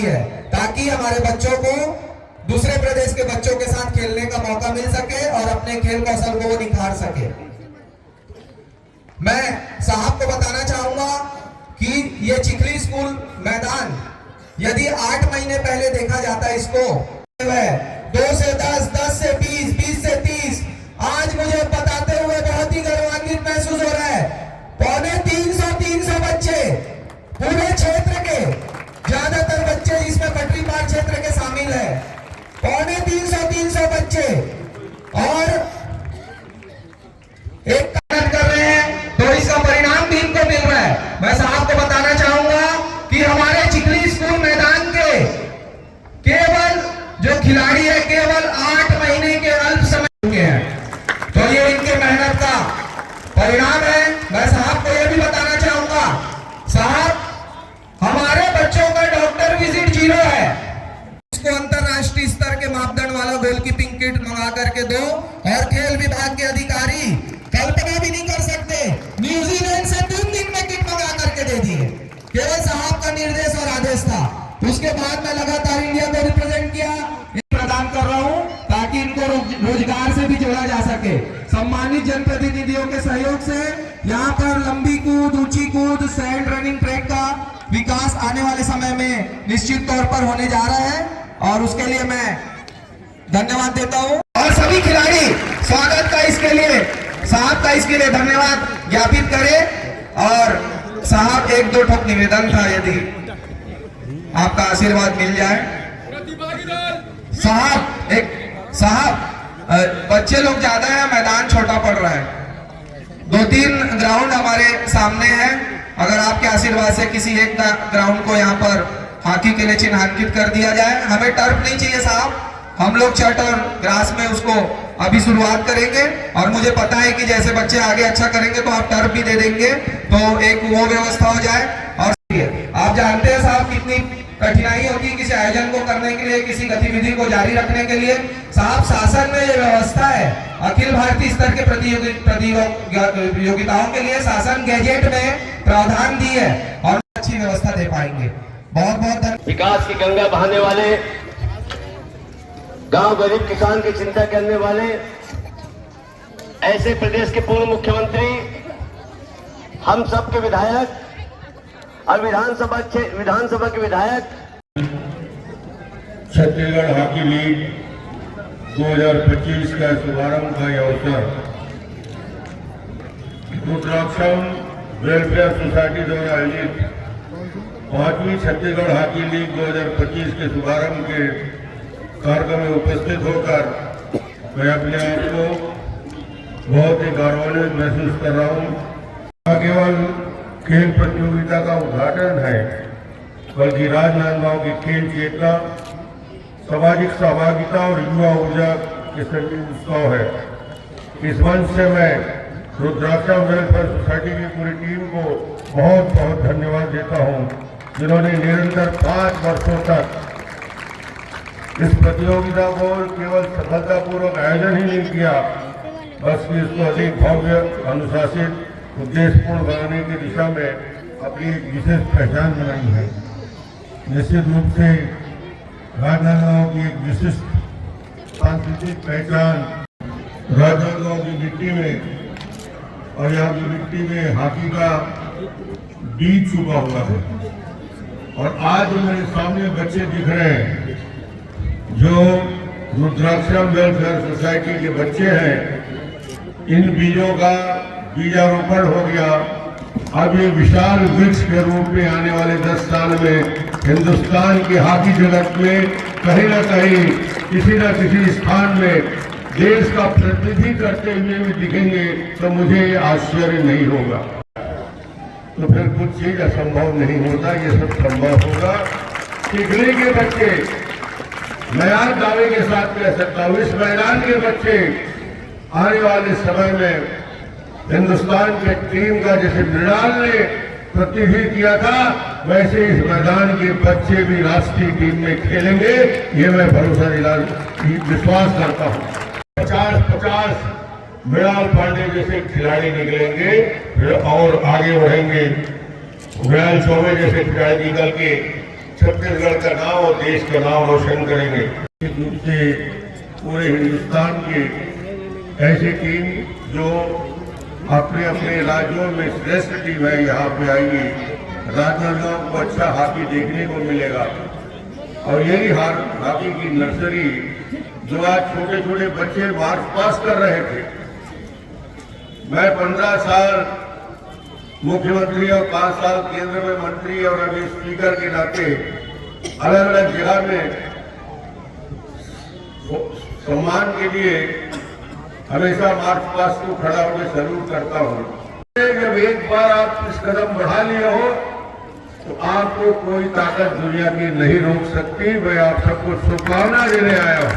की है, ताकि हमारे बच्चों को दूसरे प्रदेश के बच्चों के साथ खेलने का मौका मिल सके और अपने खेल कौशल को वो निखार सके। मैं साहब को बताना चाहूंगा कि ये चिखली स्कूल मैदान यदि 8 महीने पहले देखा जाता है, इसको 2 से 10, 10 से 20, 20 से 30, आज मुझे बताते हुए बहुत ही गौरवान्वित महसूस हो रहा है। 300 बच्चे पूरे क्षेत्र के, ज्यादातर बच्चे इसमें पटरी पार क्षेत्र के शामिल है, 300 बच्चे और एक मेहनत कर रहे हैं, तो इसका परिणाम भी इनको मिल रहा है। मैं साहब को बताना चाहूंगा कि हमारे चिखली स्कूल मैदान के केवल जो खिलाड़ी है केवल 8 महीने के अल्प समय के हैं, तो ये इनके मेहनत का परिणाम है। मैं साहब को यह भी बताना चाहूंगा, साहब हमारे बच्चों का डॉक्टर विजिट 0 है, इसको अंतरराष्ट्रीय स्तर के मापदंड वाला गोलकीपिंग किट मंगा करके दो, और खेल विभाग के अधिकारी कल्पना भी नहीं कर सकते, न्यूजीलैंड से 3 दिन में किट मंगा करके दे दिए, केवल साहब का निर्देश और आदेश था। उसके बाद मैं लगातार इंडिया को रिप्रेजेंट किया, प्रदान कर रहा हूं ताकि इनको रोजगार से भी जोड़ा जा सके। सम्मानित जनप्रतिनिधियों के सहयोग से यहाँ पर लंबी कूद, ऊंची कूद, सैंड रनिंग ट्रैक का विकास आने वाले समय में निश्चित तौर पर होने जा रहा है, और उसके लिए मैं धन्यवाद देता हूं। और सभी खिलाड़ी स्वागत का इसके लिए, साहब का इसके लिए धन्यवाद ज्ञापित करें। और साहब 1-2 ठोक निवेदन था, यदि आपका आशीर्वाद मिल जाए। साहब बच्चे लोग ज्यादा है, मैदान छोटा पड़ रहा है, 2-3 ग्राउंड हमारे सामने है, अगर आपके आशीर्वाद से किसी एक ग्राउंड को यहाँ पर हॉकी के लिए चिन्हांकित कर दिया जाए। हमें टर्फ नहीं चाहिए साहब, हम लोग चट और ग्रास में उसको अभी शुरुआत करेंगे, और मुझे पता है कि जैसे बच्चे आगे अच्छा करेंगे तो आप टर्फ भी दे देंगे, तो एक वो व्यवस्था हो जाए। और आप जानते हैं साहब कितनी कठिनाई होती है किसी आयोजन को करने के लिए, किसी गतिविधि को जारी रखने के लिए। साहब शासन में ये व्यवस्था है, अखिल भारतीय स्तर के प्रतियोगिताओं के लिए शासन गैजेट में प्रावधान दी है, और अच्छी व्यवस्था दे पाएंगे। बहुत बहुत धन्यवाद। विकास की गंगा बहाने वाले, गांव गरीब किसान की चिंता करने वाले ऐसे प्रदेश के पूर्व मुख्यमंत्री, हम सब के विधायक और विधानसभा के विधायक, छत्तीसगढ़ हॉकी लीग 2025 का शुभारंभ का यह अवसर रुद्राक्षम वेलफेयर सोसाइटी द्वारा आयोजित 5वीं छत्तीसगढ़ हॉकी लीग 2025 के शुभारंभ के कार्यक्रम में उपस्थित होकर मैं अपने आप को बहुत ही गौरवान्वित महसूस कर रहा हूँ। केवल खेल प्रतियोगिता का उद्घाटन है, बल्कि राजनांदगांव की खेल चेतना, सामाजिक सहभागिता और युवा ऊर्जा के संगीत उत्सव है। इस मंच से मैं रुद्राक्षम वेलफेयर सोसाइटी की पूरी टीम को बहुत बहुत धन्यवाद देता हूं, जिन्होंने निरंतर 5 वर्षों तक इस प्रतियोगिता को केवल सफलतापूर्वक आयोजन ही नहीं किया, बल्कि इसको अधिक भव्य, अनुशासित, उद्देश्यपूर्ण बनाने की दिशा में अपनी एक विशेष पहचान बनाई है। निश्चित रूप से राजनांदगांव की एक विशिष्ट सांस्कृतिक पहचान राजनांदगांव की मिट्टी में और यहाँ की मिट्टी में हॉकी का बीज छुपा हुआ है। और आज जो मेरे सामने बच्चे दिख रहे हैं, जो रुद्राक्षम वेलफेयर सोसाइटी के बच्चे हैं, इन बीजों का बीजारोपण हो गया। अब ये विशाल वृक्ष के रूप में आने वाले 10 साल में हिंदुस्तान के हॉकी जगत में कहीं न कहीं, किसी न किसी स्थान में देश का प्रतिनिधि करते हुए भी दिखेंगे, तो मुझे आश्चर्य नहीं होगा। तो फिर कुछ चीज असंभव नहीं होता, ये सब संभव होगा। चिखली के बच्चे, मैं आज दावे के साथ कह सकता हूँ, इस मैदान के बच्चे आने वाले समय में हिंदुस्तान के टीम का जैसे मृणाल ने प्रतिनिधि किया था, वैसे इस मैदान के बच्चे भी राष्ट्रीय टीम में खेलेंगे, ये मैं भरोसा विश्वास करता हूँ। 50-50 मृणाल पांडे जैसे खिलाड़ी निकलेंगे, फिर और आगे बढ़ेंगे। मृणाल चौबे जैसे खिलाड़ी निकल के छत्तीसगढ़ का नाम और देश का नाम रोशन करेंगे। एक रूप से पूरे हिंदुस्तान की ऐसी टीम जो अपने अपने राज्यों में श्रेष्ठ टीम है यहाँ पे आएगी। राजनांदगांव को अच्छा हॉकी देखने को मिलेगा और यही हॉकी की नर्सरी जो आज छोटे छोटे बच्चे मार्च पास कर रहे थे। मैं 15 साल मुख्यमंत्री और 5 साल केंद्र में मंत्री और अभी स्पीकर के नाते अलग अलग जगह में सम्मान के लिए हमेशा मार्च पास्ट को खड़ा होकर सैल्यूट करता हूँ। जब एक बार आप इस कदम बढ़ा लिए हो तो आपको कोई ताकत दुनिया की नहीं रोक सकती। मैं आप सबको शुभकामना देने आया हूँ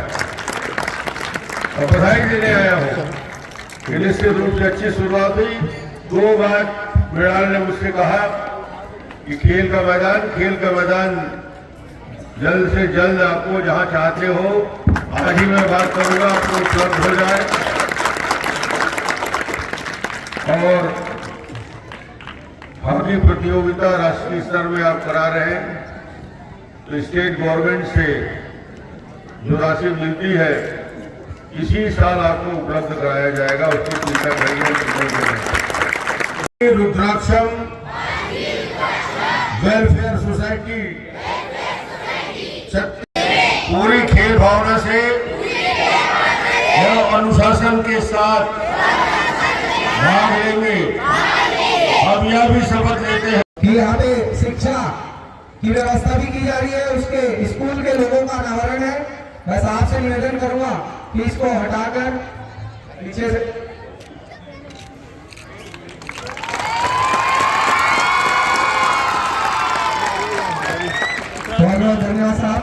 और बधाई देने आया हूँ। निश्चित रूप से अच्छी शुरुआत हुई। 2 बार मृणाल ने मुझसे कहा कि खेल का मैदान जल्द से जल्द आपको जहां चाहते हो आज ही मैं बात करूंगा आपको उपलब्ध हो जाए। और हॉकी प्रतियोगिता राष्ट्रीय स्तर में आप करा रहे हैं तो स्टेट गवर्नमेंट से जो राशि मिलती है इसी साल आपको उपलब्ध कराया जाएगा, उसकी चिंता करिए। रुद्राक्षम वेलफेयर सोसाइटी पूरी खेल भावना से और अनुशासन के साथ भाग लेंगे। अब यह भी शपथ लेते हैं कि यहाँ पे शिक्षा की व्यवस्था भी की जा रही है, उसके स्कूल के लोगों का अनावरण है। बस आपसे निवेदन करूंगा कि इसको हटाकर पीछे से बहुत बहुत धन्यवाद साहब।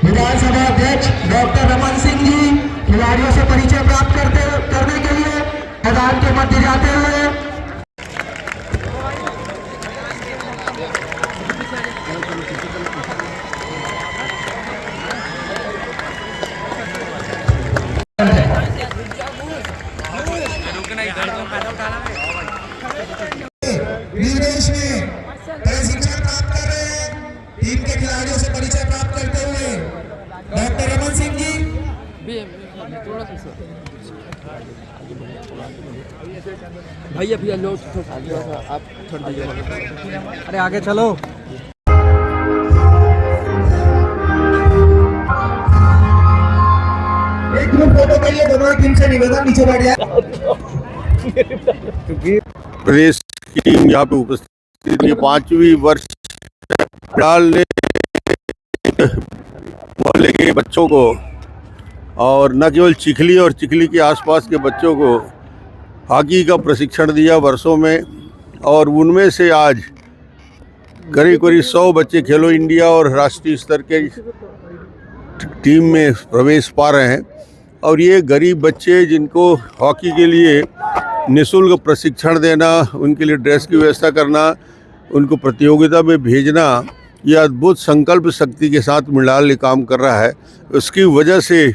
विधानसभा अध्यक्ष डॉक्टर रमन सिंह जी खिलाड़ियों से परिचय प्राप्त करने के लिए मैदान के मध्य जाते हुए विदेश में प्रशिक्षण प्राप्त कर रहे हैं। टीम के खिलाड़ियों से परिचय प्राप्त करते हुए डॉक्टर रमन सिंह जी। भैया भैया लो आप छोड़ दीजिए। अरे आगे चलो। एक ग्रुप फोटो के लिए दोनों टीम से निवेदन नीचे बैठ जाए। प्रदेश की टीम यहाँ पे उपस्थित है। 5वीं वर्ष ने मोहल्ले के बच्चों को और न केवल चिखली और चिखली के आसपास के बच्चों को हॉकी का प्रशिक्षण दिया वर्षों में, और उनमें से आज करीब 100 बच्चे खेलो इंडिया और राष्ट्रीय स्तर के टीम में प्रवेश पा रहे हैं। और ये गरीब बच्चे जिनको हॉकी के लिए निःशुल्क प्रशिक्षण देना, उनके लिए ड्रेस की व्यवस्था करना, उनको प्रतियोगिता में भेजना, ये अद्भुत संकल्प शक्ति के साथ मृणाल काम कर रहा है। उसकी वजह से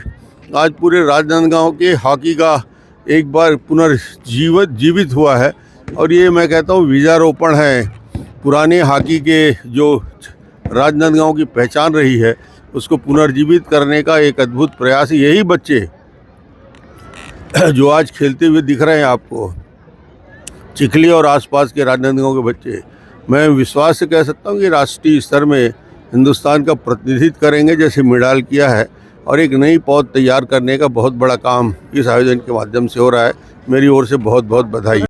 आज पूरे राजनांदगांव के हॉकी का एक बार पुनर्जीवित हुआ है। और ये मैं कहता हूँ बीजारोपण है पुराने हॉकी के जो राजनांदगांव की पहचान रही है उसको पुनर्जीवित करने का एक अद्भुत प्रयास। यही बच्चे जो आज खेलते हुए दिख रहे हैं आपको, चिखली और आसपास के राजनांदगांव के बच्चे, मैं विश्वास से कह सकता हूँ कि राष्ट्रीय स्तर में हिंदुस्तान का प्रतिनिधित्व करेंगे जैसे मृणाल किया है। और एक नई पौध तैयार करने का बहुत बड़ा काम इस आयोजन के माध्यम से हो रहा है। मेरी ओर से बहुत बहुत बधाई।